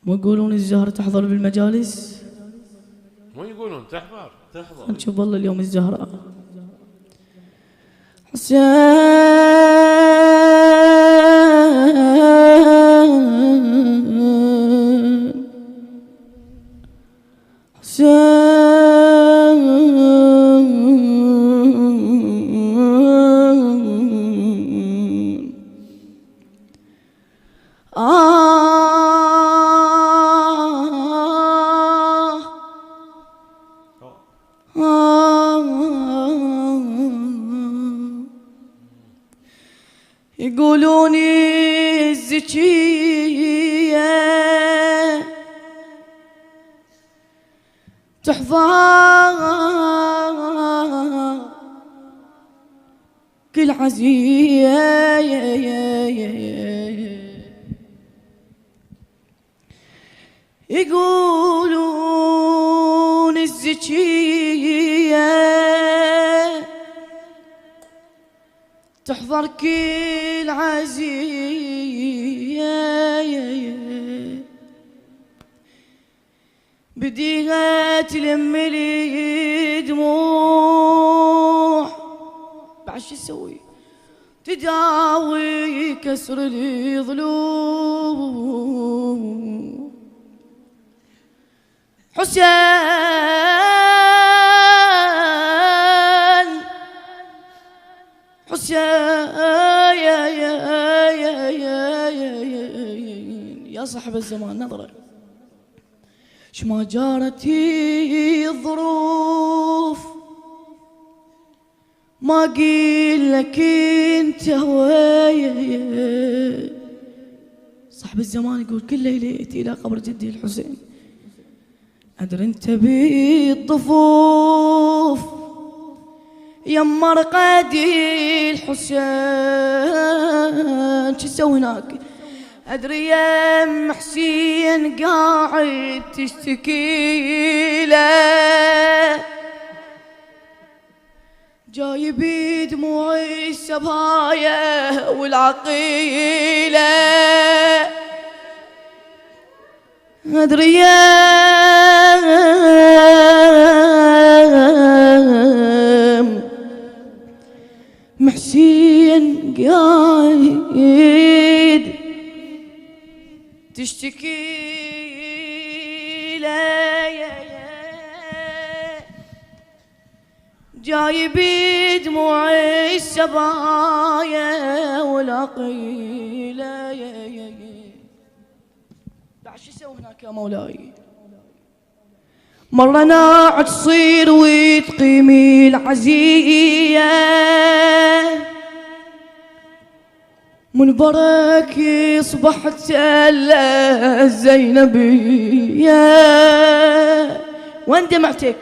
ويقولون الزهرة تحضر بالمجالس. مو يقولون تحضر نشوف والله اليوم الزهرة حسين يقولوني الزكية تحظى كل عزية يقولون الزكية تحضر كل عزية بديها تلم لي دموع بعد شو اسوي تداوي كسر لي ظلوم حسين يا صاحب الزمان نظرة شما جارتي الظروف ما قيل لك انت هوايا. صاحب الزمان يقول كل ليلة الى قبر جدي الحسين ادري انت بالضفوف يما رقادي الحسين شو تسوي هناك ادري يم حسين قاعد تشتكي له جاي بدموعي السبايا والعقيله ادري يم محسين قاعد تشتكي لي جاي بدموعي السبايا والعقيله بعد شو اسوي هناك يا مولاي مرة ناعد تصير وتقيمي العزية من برك صبحت الزينبية وين دمعتك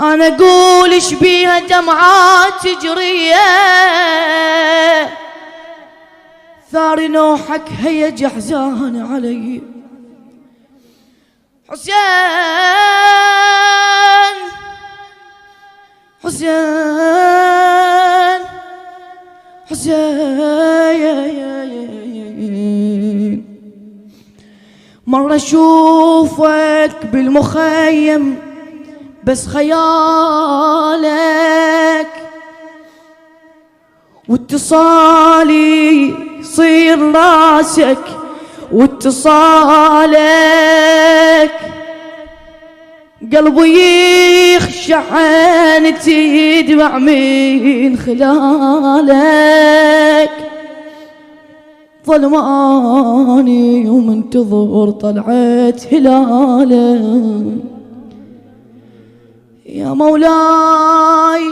أنا أقول إيش بيها دمعات تجرية ثار نوحك هيج أحزان علي حسين حسين حسين مرة أشوفك بالمخيم بس خيالك واتصالي يصير راسك واتصالك قلبي يخشع عينتي يدمع من خلالك ظلماني ومنتظر طلعة هلالك يا مولاي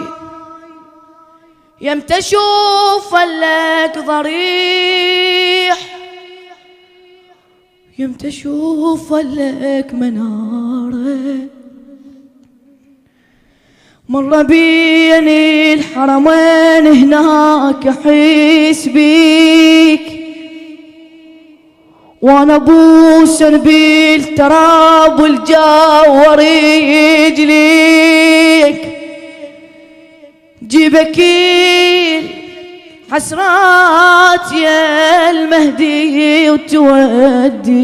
يمتى اشوف لك ضريح يمتى اشوف لك مناره مر بيني الحرمين هناك احس بيك وانا بوسن بالتراب والجاور رجليك جيبكيل حسرات يا المهدي وتودي،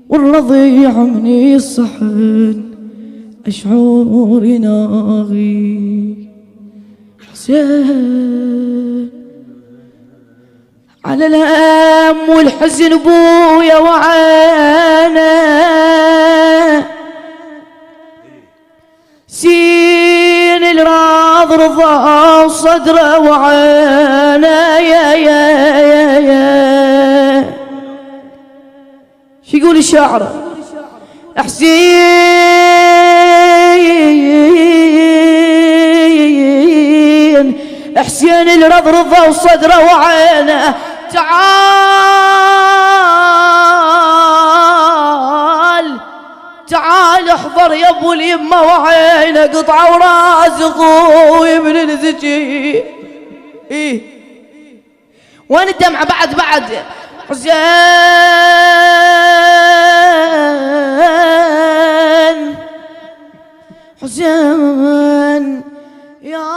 والرضيع من الصحن أشعور ناغي. حسين على الهم والحزن بويا وعينه، سين الراض رضا وصدره وعينه يا يا يا يا. شو يقول الشاعر؟ حسين الرض رضا وصدره وعينه، تعال احضر يا ابو اليمه وعينه، قطعه وراس اخوي من الزكي. ايه وين الدمعه بعد حسين حسين يا